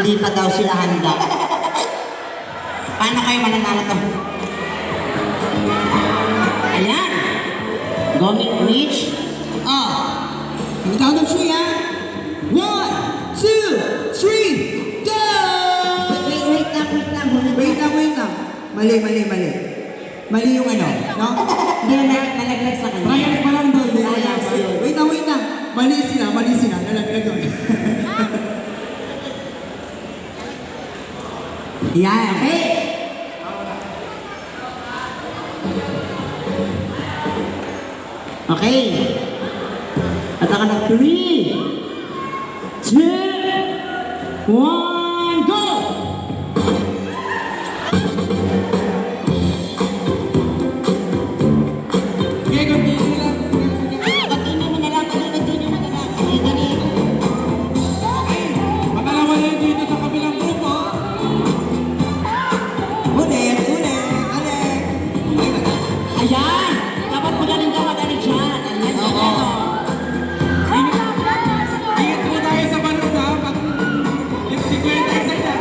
Hindi pa daw sila handa. Paano kayo mananalo to? Ayan. Gomit Rich. Ang count of 3 ha? 1, 2, 3, go! Wait lang. Wait lang. Mali. Mali yung ano, no? Hindi na nalaglag sa kanya. Trials pa lang doon. Trials. Wait lang. Mali sila. Nalaglag doon. Yan. Okay. Okay. At ako na 3, 2, 1, go! Okay, continue lang. Continue mo na lang. Sige, dali. Makalawa na yun dito sa kabilang grupo. Ulit. Ayan! Dapat magaling ka madali dyan. Ayan, Oo. Ingat po tayo sa balon ha. Pag si Gwen tayo sa dyan.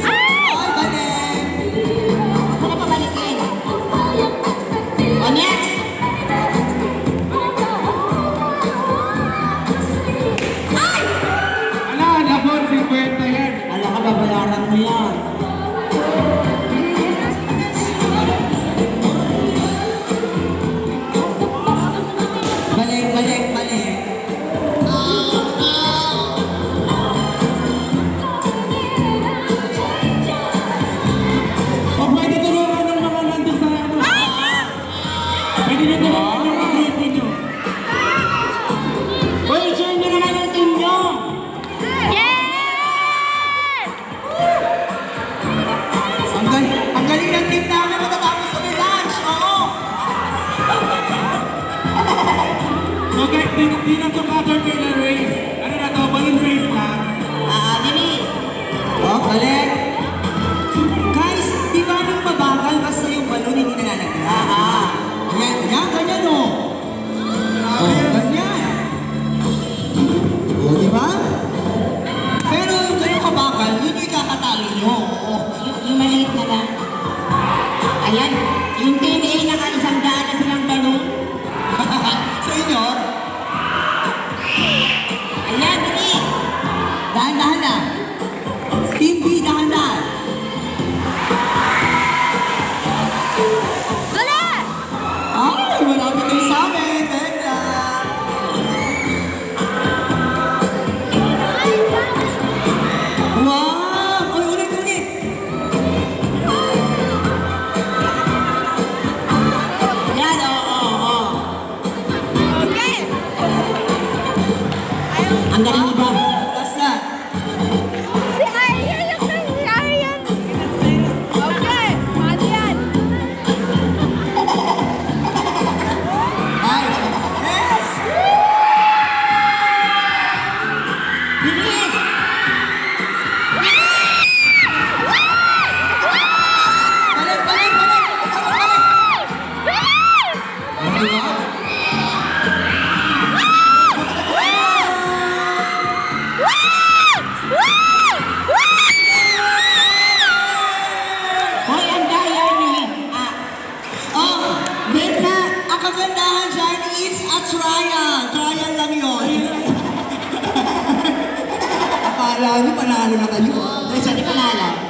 Ay, balik! Huwag mo na pabalikin. O, next! Ay! Ala, labon si Gwen na yan. Alam ka, babayaran mo yan. Balik. O pwede tulungan ng mga nandun sa ano. Pwede nyo tulungan yung mga grupo nyo. Uy, share nyo naman yung team nyo. Ang galing ng team namin matatapos sa lunch. Oo. So guys, di na to caterpillar race. Ano na to? Balloon race na. Dali. Oh, balik. Guys, di ba nung mabagal basta yung balon hindi nalalagla? Yan, ganyan o. Ganyan. O, di ba? Pero yung ganyan kabagal, yun yung ikakatali nyo. Yung maliit na lang. Ayan. Yung team A naka-100 na silang balon. Sa inyo, Ayan, dali. dahan-dahan na. Team B, dahan-dahan. Ay, malapit kayo sa amin. Teka. Wow! Ay, ulit. Ayan, oo. Ang galing ni Bob. Last na. Ay, yes! Bilis! Balik! Okay ba? Hoy, ang daya ni... Oh, wait na. Ang kagandahan dyan is a trial. Trial lang yun. Akala nyo panalo na kayo. Hindi panalo.